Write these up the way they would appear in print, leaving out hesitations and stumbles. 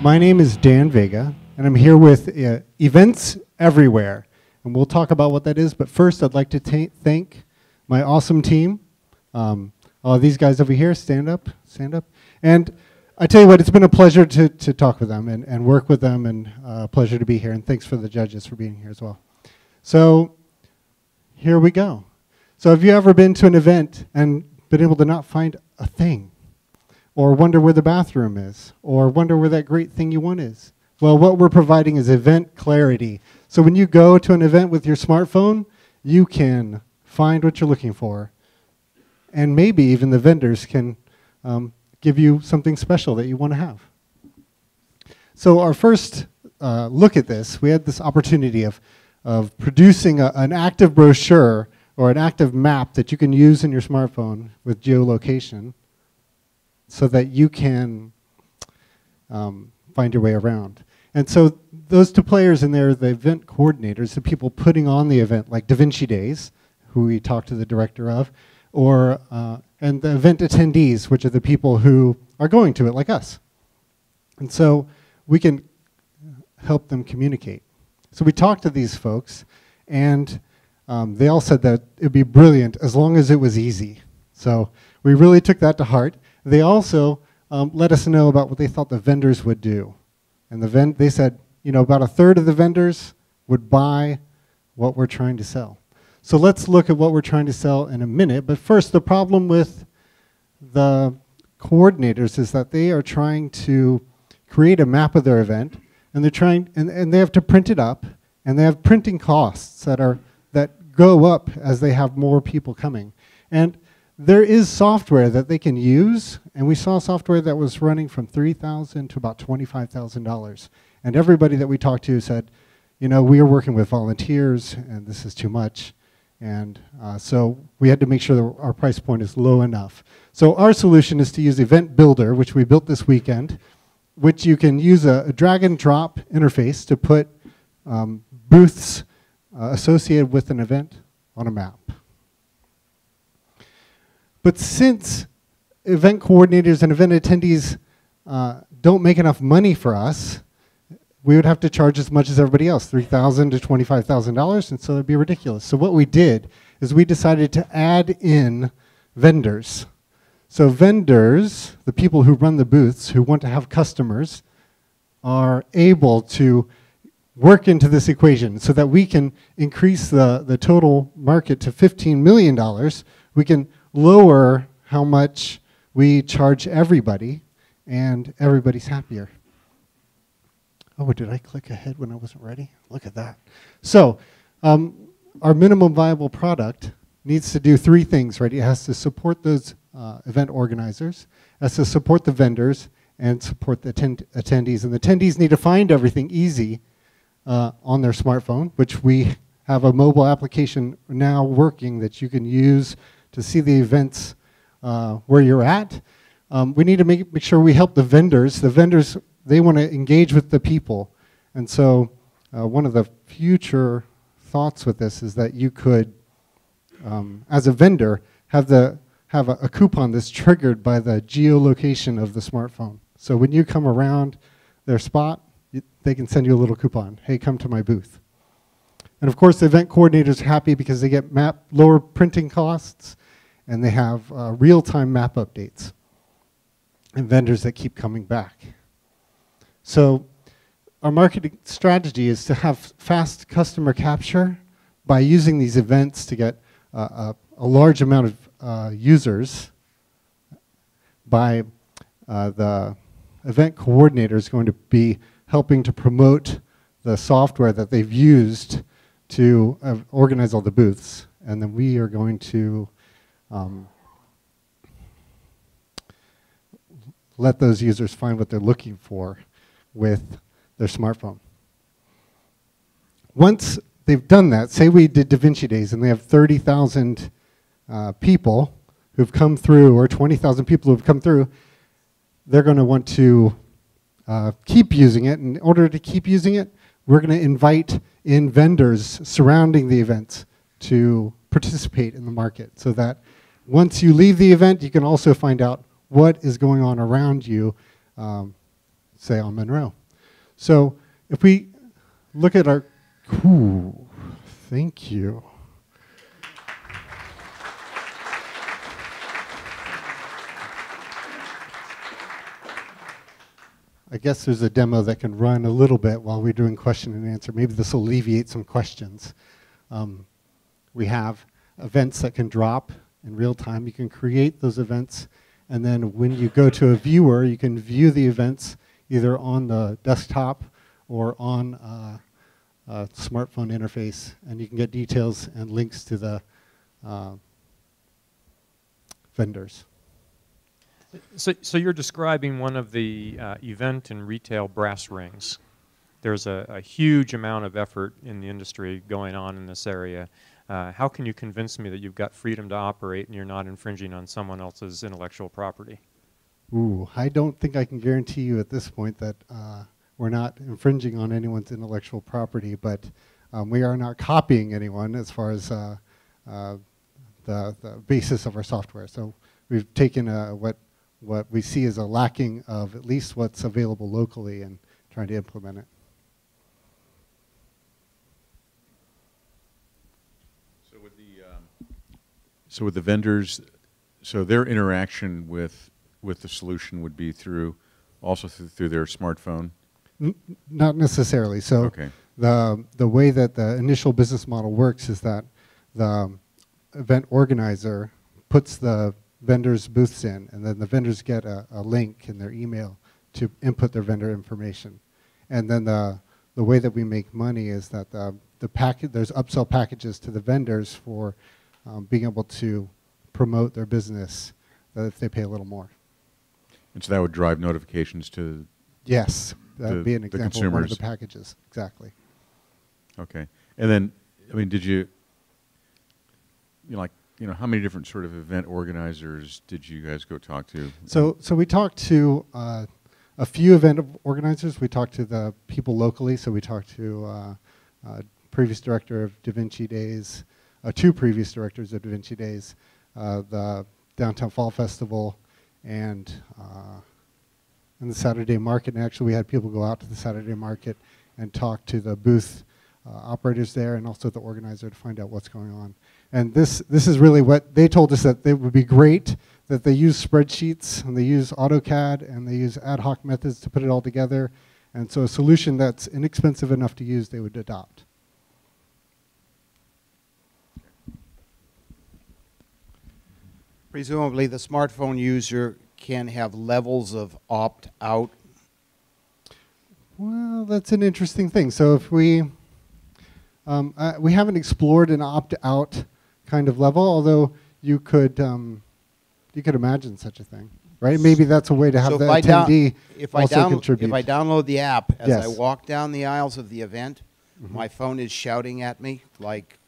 My name is Dan Vega, and I'm here with Events Everywhere. And we'll talk about what that is, but first I'd like to thank my awesome team. All these guys over here, stand up. And I tell you what, it's been a pleasure to talk with them and work with them, and a pleasure to be here, and thanks for the judges for being here as well. So here we go. So have you ever been to an event and been able to not find a thing? Or wonder where the bathroom is, or wonder where that great thing you want is? Well, what we're providing is event clarity. So when you go to an event with your smartphone, you can find what you're looking for. And maybe even the vendors can give you something special that you want to have. So our first look at this, we had this opportunity of producing an active brochure or an active map that you can use in your smartphone with geolocation, so that you can find your way around. And so those two players in there, the event coordinators, the people putting on the event, like Da Vinci Days, who we talked to the director of, or and the event attendees, which are the people who are going to it, like us. And so we can help them communicate. So we talked to these folks, and they all said that it would be brilliant as long as it was easy. So we really took that to heart. They also let us know about what they thought the vendors would do. And they said, you know, about a third of the vendors would buy what we're trying to sell. So let's look at what we're trying to sell in a minute. But first, the problem with the coordinators is that they are trying to create a map of their event, and they're trying, and they have to print it up, and they have printing costs that go up as they have more people coming. And there is software that they can use, and we saw software that was running from $3,000 to about $25,000. And everybody that we talked to said, you know, we are working with volunteers, and this is too much. And so we had to make sure that our price point is low enough. So our solution is to use Event Builder, which we built this weekend, which you can use a drag and drop interface to put booths associated with an event on a map. But since event coordinators and event attendees don't make enough money for us, we would have to charge as much as everybody else, $3,000 to $25,000, and so it'd be ridiculous. So what we did is we decided to add in vendors. So vendors, the people who run the booths, who want to have customers, are able to work into this equation so that we can increase the total market to $15 million. We can lower how much we charge everybody, and everybody's happier. Oh, did I click ahead when I wasn't ready? Look at that. So our minimum viable product needs to do three things, right? It has to support those event organizers, it has to support the vendors, and support the attendees. And the attendees need to find everything easy on their smartphone, which we have a mobile application now working that you can use to see the events where you're at. We need to make sure we help the vendors. The vendors, they want to engage with the people. And so one of the future thoughts with this is that you could, as a vendor, have a coupon that's triggered by the geolocation of the smartphone. So when you come around their spot, they can send you a little coupon. Hey, come to my booth. And of course, the event coordinator's happy because they get lower printing costs, and they have real-time map updates, and vendors that keep coming back. So our marketing strategy is to have fast customer capture by using these events to get a large amount of users. By the event coordinator is going to be helping to promote the software that they've used to organize all the booths. And then we are going to let those users find what they're looking for with their smartphone. Once they've done that, say we did Da Vinci Days and they have 30,000 people who've come through, or 20,000 people who've come through, they're going to want to keep using it. In order to keep using it, we're going to invite in vendors surrounding the events to participate in the market, so that once you leave the event, you can also find out what is going on around you, say, on Monroe. So if we look at our, ooh, thank you. I guess there's a demo that can run a little bit while we're doing question and answer. Maybe this will alleviate some questions. We have events that can drop in real time. You can create those events, and then when you go to a viewer, you can view the events either on the desktop or on a smartphone interface, and you can get details and links to the vendors. So you're describing one of the event and retail brass rings. There's a huge amount of effort in the industry going on in this area. How can you convince me that you've got freedom to operate and you're not infringing on someone else's intellectual property? Ooh, I don't think I can guarantee you at this point that we're not infringing on anyone's intellectual property, but we are not copying anyone as far as the basis of our software. So we've taken what we see as a lacking of at least what's available locally and trying to implement it. So with the vendors, so their interaction with the solution would be also through their smartphone? Not necessarily. So okay. The way that the initial business model works is that the event organizer puts the vendors' booths in, and then the vendors get a link in their email to input their vendor information. And then the way that we make money is that there's upsell packages to the vendors for being able to promote their business if they pay a little more. And so that would drive notifications to yes, that would be an example of one of the packages. Exactly. Okay. And then, I mean, did you how many different sort of event organizers did you guys go talk to? So we talked to a few event organizers. We talked to the people locally. So we talked to previous director of Da Vinci Days, two previous directors of Da Vinci Days, the Downtown Fall Festival, and the Saturday Market. And actually, we had people go out to the Saturday Market and talk to the booth operators there and also the organizer to find out what's going on. And this is really what they told us, that it would be great that they use spreadsheets and they use AutoCAD and they use ad hoc methods to put it all together. And so a solution that's inexpensive enough to use, they would adopt. Presumably the smartphone user can have levels of opt-out. Well, that's an interesting thing. So if we haven't explored an opt-out kind of level, although you could imagine such a thing, right? Maybe that's a way to have the attendee also contribute. If I download the app, as yes. I walk down the aisles of the event, my phone is shouting at me like...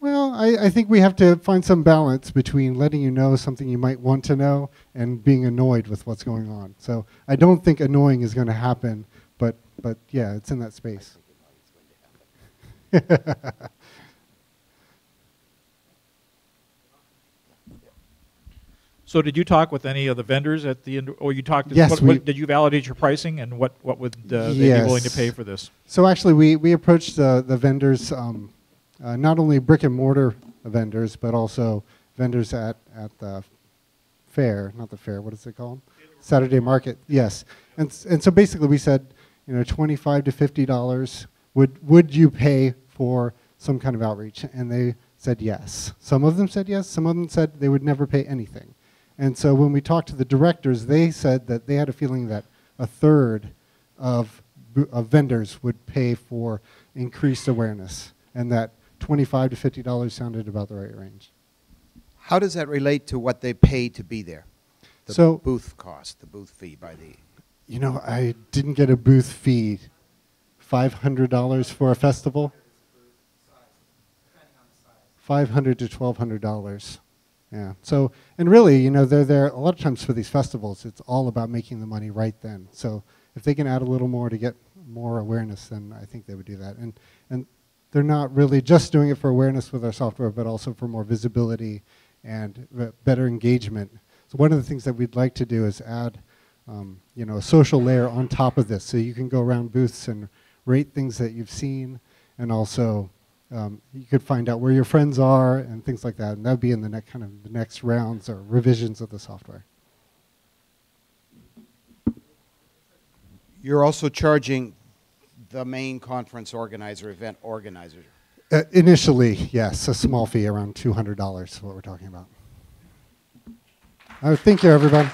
Well, I think we have to find some balance between letting you know something you might want to know and being annoyed with what's going on. So I don't think annoying is going to happen, but yeah, it's in that space. So did you talk with any of the vendors at the end, or you talked to, yes, did you validate your pricing, and what would they be willing to pay for this? So actually we approached the vendors, not only brick and mortar vendors, but also vendors at the fair, not the fair, what is it called? Saturday Market, yes. And so basically we said, $25 to $50, would you pay for some kind of outreach? And they said yes. Some of them said yes, some of them said they would never pay anything. And so when we talked to the directors, they said that they had a feeling that a third of vendors would pay for increased awareness, and that $25 to $50 sounded about the right range. How does that relate to what they pay to be there? The booth cost, the booth fee by the... I didn't get a booth fee. $500 for a festival? $500 to $1,200. Yeah. So, and really, they're there a lot of times for these festivals. It's all about making the money right then. So if they can add a little more to get more awareness, then I think they would do that. And they're not really just doing it for awareness with our software, but also for more visibility and better engagement. So one of the things that we'd like to do is add you know, a social layer on top of this. So you can go around booths and rate things that you've seen, and also you could find out where your friends are and things like that. And that would be in the next rounds or revisions of the software. You're also charging the main conference organizer, event organizer. Initially, yes, a small fee, around $200 is what we're talking about. Thank you, everybody.